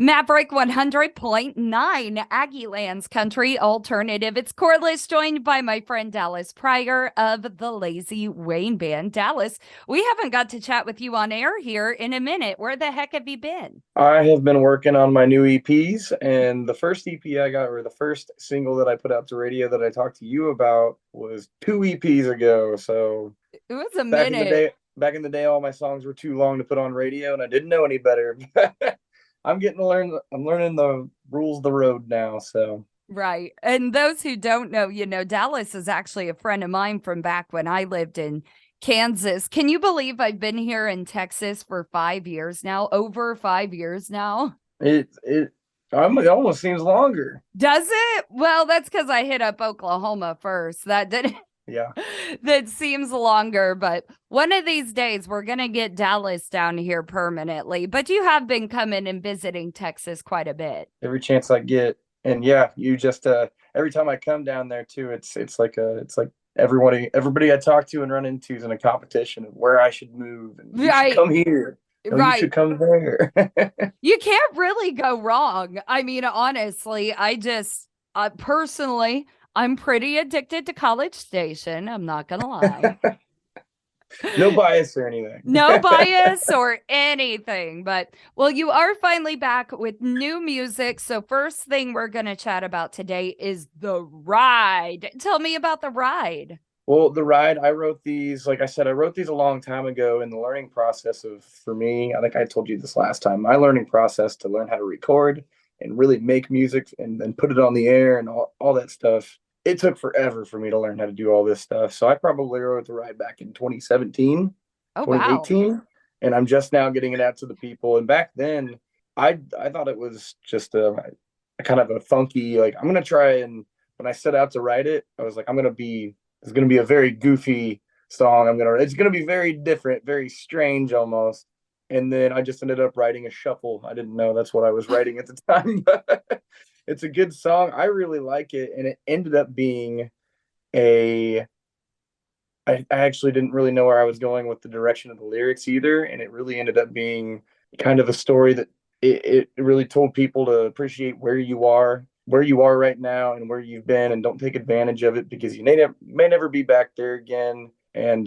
Maverick 100.9, Aggieland's country alternative. It's Corliss, joined by my friend Dallas Pryor of the Lazy Wayne Band. Dallas, we haven't got to chat with you on air here in a minute. Where the heck have you been? I have been working on my new EPs, and the first EP I got, or the first single that I put out to radio that I talked to you about, was two EPs ago. So It was a back in the minute. day, back in the day, all my songs were too long to put on radio, and I didn't know any better. I'm getting to learn. I'm learning the rules of the road now. So Right. And those who don't know, Dallas is actually a friend of mine from back when I lived in Kansas. Can you believe I've been here in Texas for 5 years now? Over 5 years now. it almost seems longer. Does it? Well, that's because I hit up Oklahoma first. That didn't. Yeah. That seems longer, but one of these days we're going to get Dallas down here permanently. But you have been coming and visiting Texas quite a bit. Every chance I get, and yeah, you just every time I come down there too, it's like everybody I talk to and run into is in a competition of where I should move, and you should Right. come here. No, you Right. should come there. You can't really go wrong. I mean, honestly, personally, I'm pretty addicted to College Station. I'm not going to lie. No bias or anything. No bias or anything. But, well, you are finally back with new music. So, first thing we're going to chat about today is The Ride. Tell me about The Ride. Well, the ride, I wrote these, like I said, I wrote these a long time ago in the learning process for me, I think I told you this last time, my learning process to learn how to record and really make music and then put it on the air and all that stuff. It took forever for me to learn how to do all this stuff. So I probably wrote the ride back in 2017, Oh, wow. 2018, and I'm just now getting it out to the people. And back then, I thought it was just a kind of a funky, like, I'm going to try, and when I set out to write it, I was like, it's going to be a very goofy song. It's going to be very different, very strange almost. And then I just ended up writing a shuffle. I didn't know that's what I was writing at the time, but it's a good song. I really like it. And it ended up being a, I actually didn't really know where I was going with the direction of the lyrics either. And it really ended up being kind of a story that it really told people to appreciate where you are right now and where you've been, and don't take advantage of it because you may never be back there again. And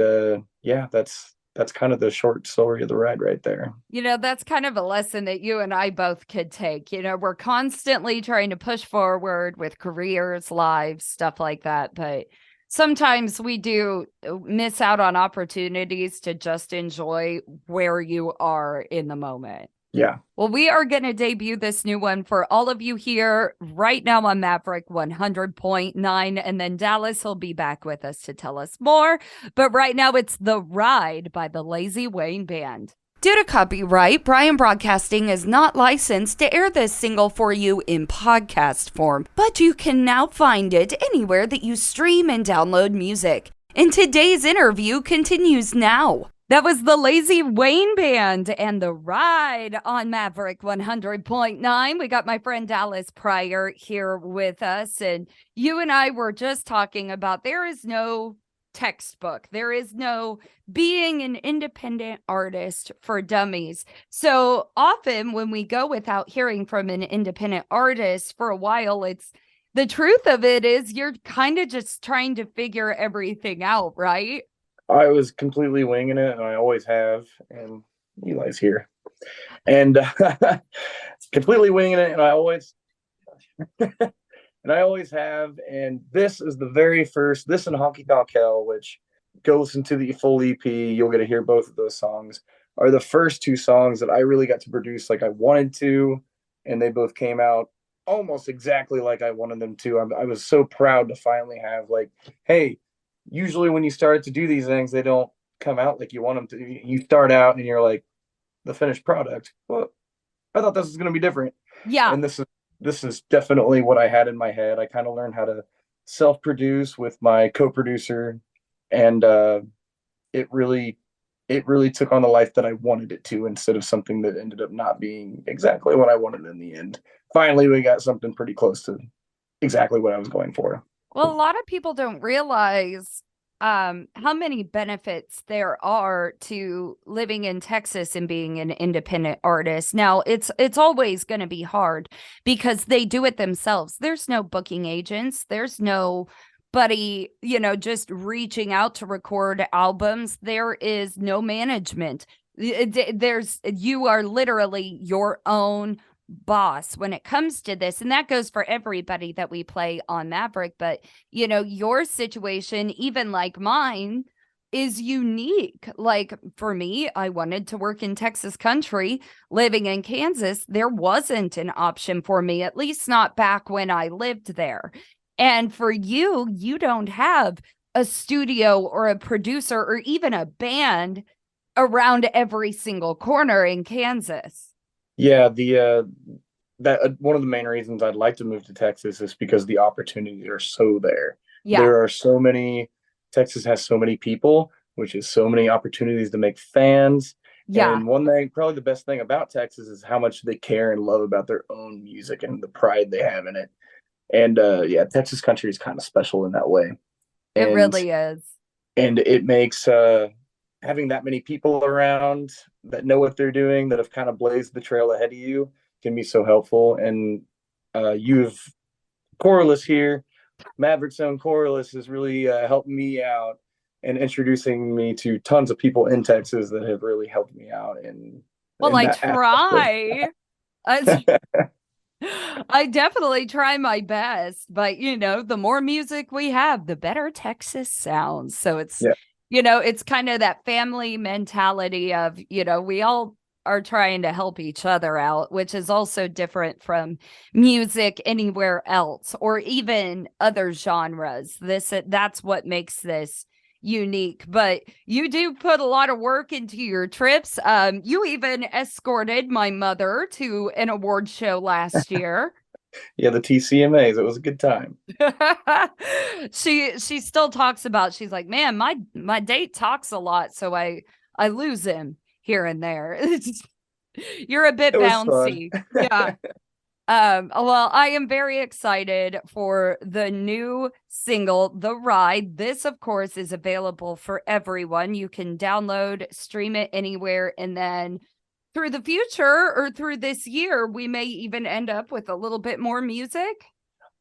yeah, that's kind of the short story of the ride right there. That's kind of a lesson that you and I both could take. We're constantly trying to push forward with careers, lives, stuff like that. But sometimes we do miss out on opportunities to just enjoy where you are in the moment. Yeah. Well, we are going to debut this new one for all of you here right now on Maverick 100.9. And then Dallas will be back with us to tell us more. But right now, it's The Ride by the Lazy Wayne Band. Due to copyright, Brian Broadcasting is not licensed to air this single for you in podcast form, but you can now find it anywhere that you stream and download music. And today's interview continues now. That was the Lazy Wayne Band and The Ride on Maverick 100.9. We got my friend Dallas Pryor here with us, and you and I were just talking about there is no textbook. There is no being an independent artist for dummies. So often when we go without hearing from an independent artist for a while, the truth of it is you're kind of just trying to figure everything out, right? I was completely winging it, and I always have. And Eli's here, and completely winging it, and I always have. And this is the very first. This and Honky Tonk Hell, which goes into the full EP. You'll get to hear both of those songs. Are the first two songs that I really got to produce like I wanted to, and they both came out almost exactly like I wanted them to. I was so proud to finally have, like, hey. Usually when you start to do these things, they don't come out like you want them to. You start out and you're like, the finished product. Well, I thought this was going to be different. Yeah. And this is definitely what I had in my head. I kind of learned how to self-produce with my co-producer, and it really took on the life that I wanted it to, instead of something that ended up not being exactly what I wanted in the end. Finally, we got something pretty close to exactly what I was going for. Well, a lot of people don't realize how many benefits there are to living in Texas and being an independent artist. Now, it's always going to be hard because they do it themselves. There's no booking agents. There's nobody, just reaching out to record albums. There is no management. You are literally your own boss when it comes to this, and that goes for everybody that we play on Maverick. But your situation, even like mine, is unique. Like for me, I wanted to work in Texas country. Living in Kansas, there wasn't an option for me, at least not back when I lived there. And for you, you don't have a studio or a producer or even a band around every single corner in Kansas. Yeah, the that one of the main reasons I'd like to move to Texas is because the opportunities are so there. Yeah. There are so many, Texas has so many people, which is so many opportunities to make fans. Yeah. And one thing, probably the best thing about Texas is how much they care and love about their own music and the pride they have in it. And yeah, Texas country is kind of special in that way. It And really is. it makes having that many people around that know what they're doing, that have kind of blazed the trail ahead of you, can be so helpful. And you've Corliss here, Maverick's own Corliss, has really helped me out and introducing me to tons of people in Texas that have really helped me out Well, in I that aspect try. I definitely try my best, but the more music we have, the better Texas sounds. So yeah. it's kind of that family mentality of, we all are trying to help each other out, which is also different from music anywhere else or even other genres. That's what makes this unique. But you do put a lot of work into your trips. You even escorted my mother to an award show last year. Yeah, the TCMAs. It was a good time. She still talks about, she's like, man, my date talks a lot, so I lose him here and there. You're a bit It was fun. bouncy. Yeah. Well, I am very excited for the new single, The Ride. This, of course, is available for everyone. You can download, stream it anywhere, and then through the future or through this year, we may even end up with a little bit more music.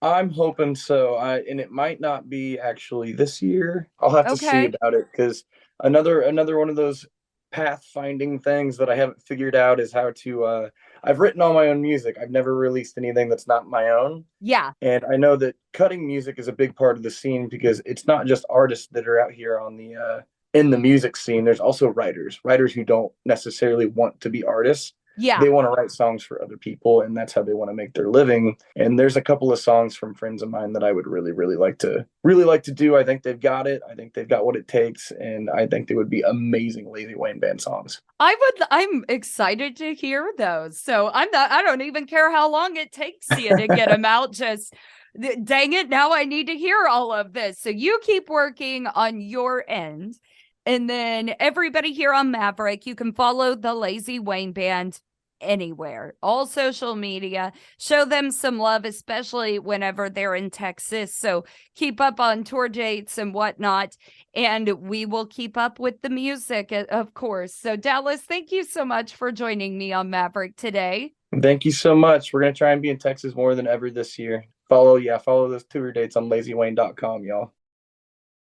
I'm hoping so. And it might not be actually this year. I'll have to see Okay. about it because another one of those path finding things that I haven't figured out is how to I've written all my own music. I've never released anything that's not my own. Yeah. And I know that cutting music is a big part of the scene because it's not just artists that are out here on the in the music scene. There's also writers who don't necessarily want to be artists. Yeah. They want to write songs for other people, and that's how they want to make their living. And there's a couple of songs from friends of mine that I would really like to do. I think they've got it. I think they've got what it takes, and I think they would be amazing Lazy Wayne Band songs. I'm excited to hear those. So I don't even care how long it takes you to get them out. Just dang it. Now I need to hear all of this. So you keep working on your end. And then everybody here on Maverick, you can follow the Lazy Wayne Band anywhere, all social media. Show them some love, especially whenever they're in Texas. So keep up on tour dates and whatnot. And we will keep up with the music, of course. So, Dallas, thank you so much for joining me on Maverick today. Thank you so much. We're going to try and be in Texas more than ever this year. Follow those tour dates on lazywayne.com, y'all.